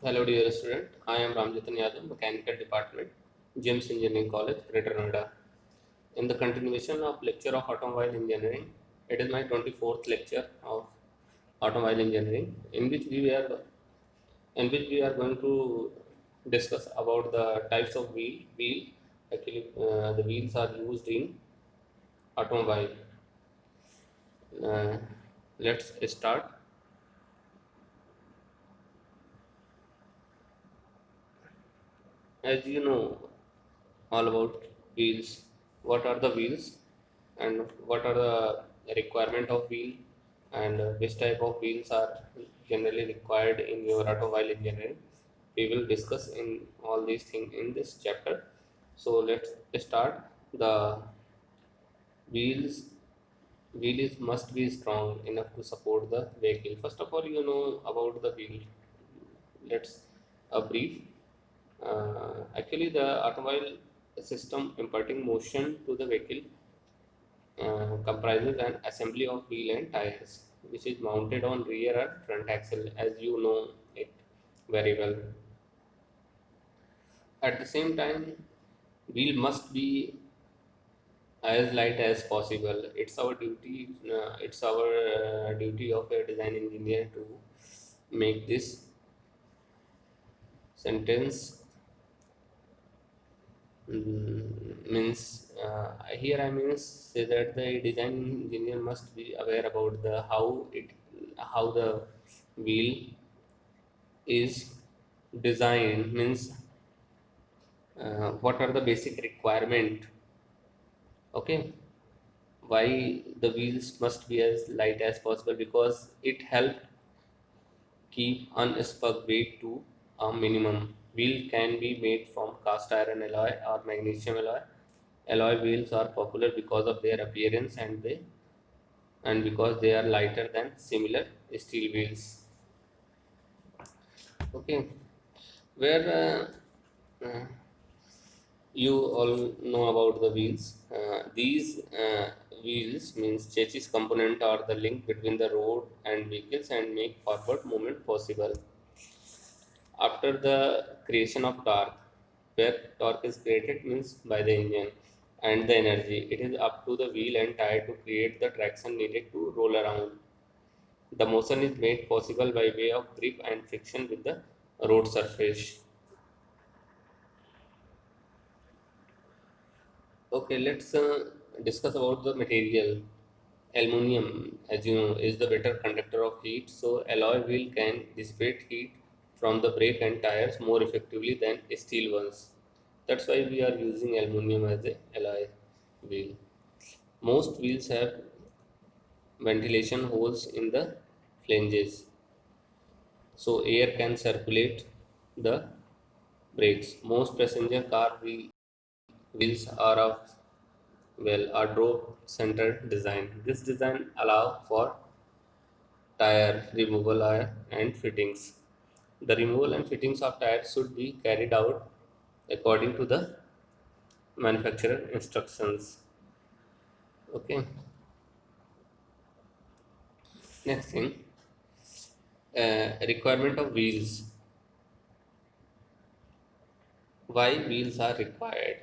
Hello, dear student. I am Ramjatan Yadav, Mechanical Department, James Engineering College, Greater Noida. In the continuation of lecture of automobile engineering, it is my 24th lecture of automobile engineering, in which we are going to discuss about the types of wheel. Actually, the wheels are used in automobile. Uh, let's start. As you know, all about wheels. What are the wheels and what are the requirement of wheel and which type of wheels are generally required in your automobile engineering. We will discuss in all these things in this chapter. So let's start. The wheels wheels must be strong enough to support the vehicle. First of all, you know about the wheel. Let's a brief. Actually, the automobile system imparting motion to the vehicle comprises an assembly of wheel and tires, which is mounted on rear or front axle, as you know it very well. At the same time, wheel must be as light as possible. It's our duty. It's our duty of a design engineer to make this sentence. Means here I means say that the design engineer must be aware about the how the wheel is designed, means what are the basic requirement. Okay, why the wheels must be as light as possible, because it helps keep unspun weight to a minimum. Wheel can be made from cast iron alloy or magnesium alloy. Alloy wheels are popular because of their appearance and because they are lighter than similar steel wheels. Okay, where you all know about the wheels. These wheels means chassis component are the link between the road and vehicles and make forward movement possible. After the creation of torque, where torque is created means by the engine and the energy, it is up to the wheel and tire to create the traction needed to roll around. The motion is made possible by way of grip and friction with the road surface. Okay, let's discuss about the material. Aluminium, as you know, is the better conductor of heat, so alloy wheel can dissipate heat from the brake and tires more effectively than steel ones. That's why we are using aluminium as a alloy wheel. Most wheels have ventilation holes in the flanges, so air can circulate the brakes. Most passenger car wheels are of are drop center design. This design allow for tire removal and fittings. The removal and fittings of tires should be carried out according to the manufacturer instructions. Okay. Next thing, requirement of wheels. Why wheels are required?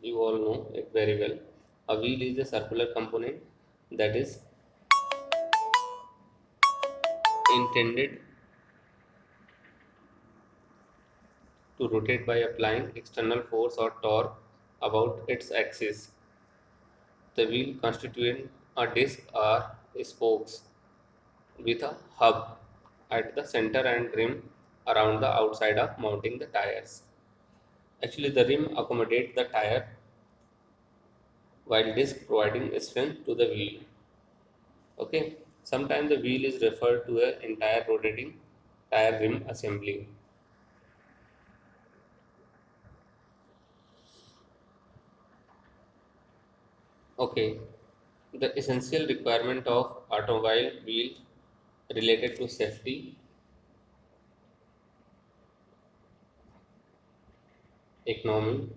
You all know it very well. A wheel is a circular component that is intended to rotate by applying external force or torque about its axis. The wheel constitutes a disc or spokes with a hub at the center and rim around the outside of mounting the tires. Actually, the rim accommodates the tire while disc providing strength to the wheel. Okay. Sometimes the wheel is referred to an entire rotating tire rim assembly. Okay. The essential requirement of automobile wheel related to safety, economy,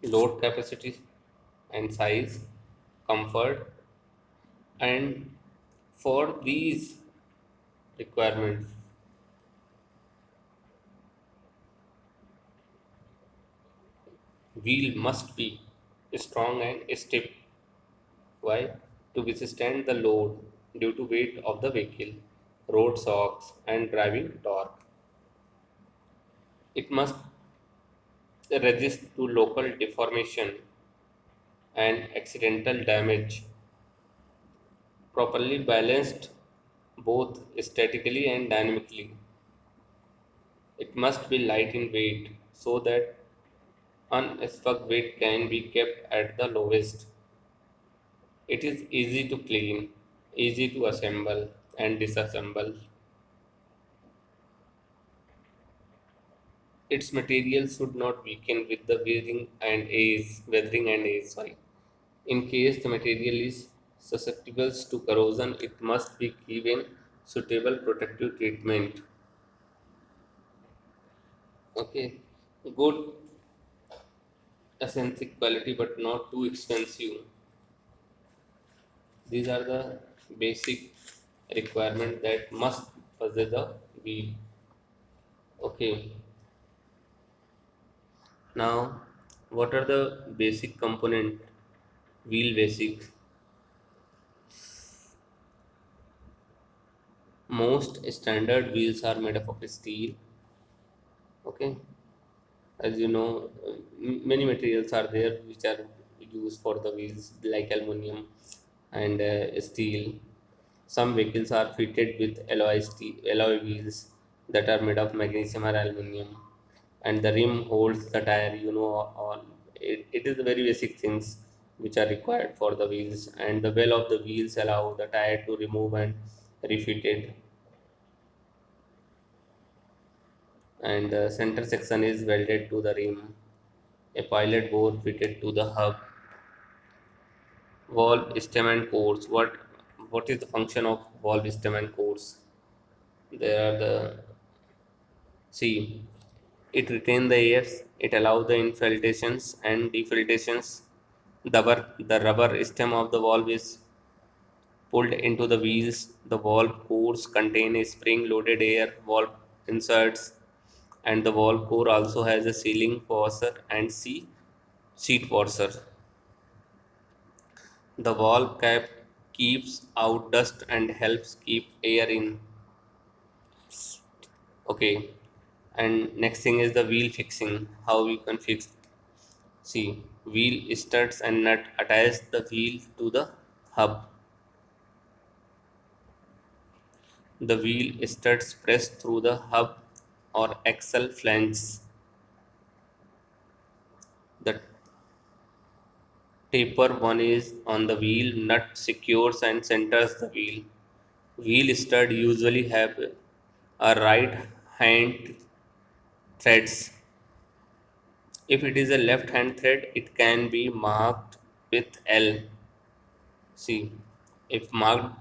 load capacity and size, comfort, and for these requirements. Wheel must be strong and stiff. Why? To withstand the load due to weight of the vehicle, road shocks, and driving torque. It must resist to local deformation and accidental damage. Properly balanced both statically and dynamically. It must be light in weight so that unstuck weight can be kept at the lowest. It is easy to clean, easy to assemble and disassemble. Its material should not weaken with the weathering and age. Sorry. In case the material is susceptible to corrosion, it must be given suitable protective treatment. Okay, good authentic quality but not too expensive. These are the basic requirement that must possess a wheel. Okay, now what are the basic component? Wheel basic. Most standard wheels are made up of steel. Okay, as you know, many materials are there which are used for the wheels like aluminum and steel. Some vehicles are fitted with alloy wheels that are made of magnesium or aluminum, and the rim holds the tire. All it is the very basic things which are required for the wheels, and the well of the wheels allow the tire to remove and refitted, and the center section is welded to the rim. A pilot bore fitted to the hub. Valve stem and cores. What is the function of valve stem and cores? There are the see. It retains the airs. It allows the infiltrations and defiltrations. The rubber stem of the valve is pulled into the wheels. The valve cores contain a spring-loaded air valve inserts, and the valve core also has a sealing washer and seat washer. The valve cap keeps out dust and helps keep air in. Okay. And next thing is the wheel fixing. How we can fix. See, wheel studs and nut attach the wheel to the hub. The wheel studs press through the hub or axle flanges. The taper one is on the wheel. Nut secures and centers the wheel. Wheel stud usually have a right hand threads. If it is a left hand thread, it can be marked with L. See, if marked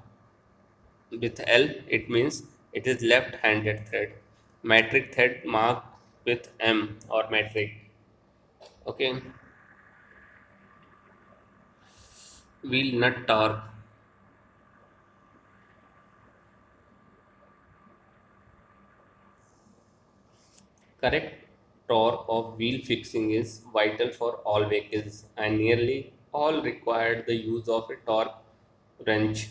with L, it means it is left handed thread. Metric thread marked with M or metric. Okay, wheel nut torque. Correct torque of wheel fixing is vital for all vehicles and nearly all require the use of a torque wrench.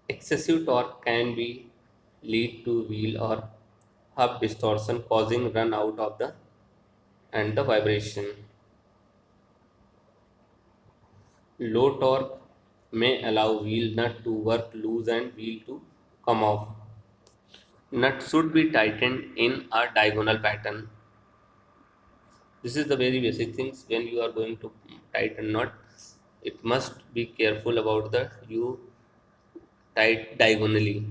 Excessive torque can be lead to wheel or hub distortion causing run out of the and the vibration. Low torque may allow wheel nut to work loose and wheel to come off. Nut should be tightened in a diagonal pattern. This is the very basic things when you are going to tighten nut. It must be careful about the you tight diagonally.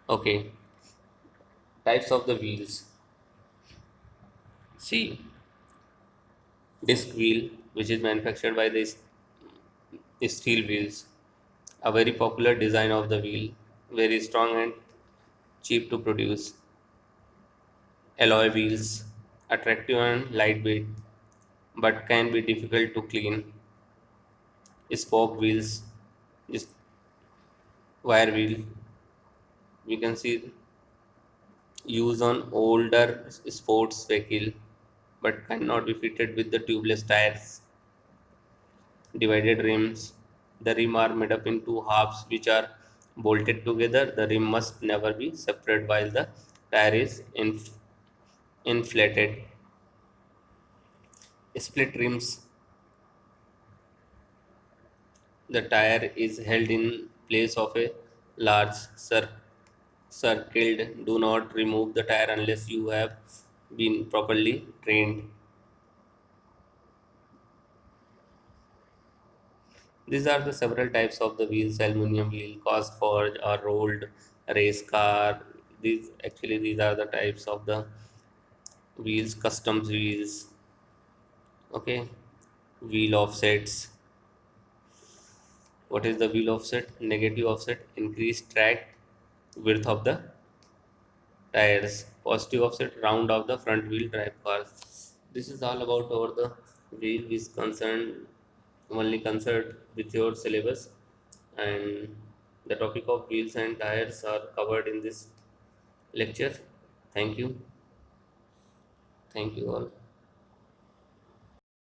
Okay, types of the wheels. See, disc wheel, which is manufactured by the steel wheels, a very popular design of the wheel, very strong and cheap to produce. Alloy wheels, attractive and lightweight, but can be difficult to clean. spoke wheels, this wire wheel. We can see use on older sports vehicle, but cannot be fitted with the tubeless tires. Divided rims. The rim are made up in two halves which are bolted together. The rim must never be separate while the tire is inflated. Split rims. The tire is held in place of a large circled. Do not remove the tire unless you have been properly trained. These are the several types of the wheels: aluminum wheel, cast forged or rolled, race car. These are the types of the wheels, customs wheels. Okay, wheel offsets. What is the wheel offset? Negative offset, increased track width of the tires. Positive offset, round of the front wheel drive cars. This is all about our the wheel is concerned, only concerned with your syllabus, and the topic of wheels and tires are covered in this lecture. Thank you. Thank you all.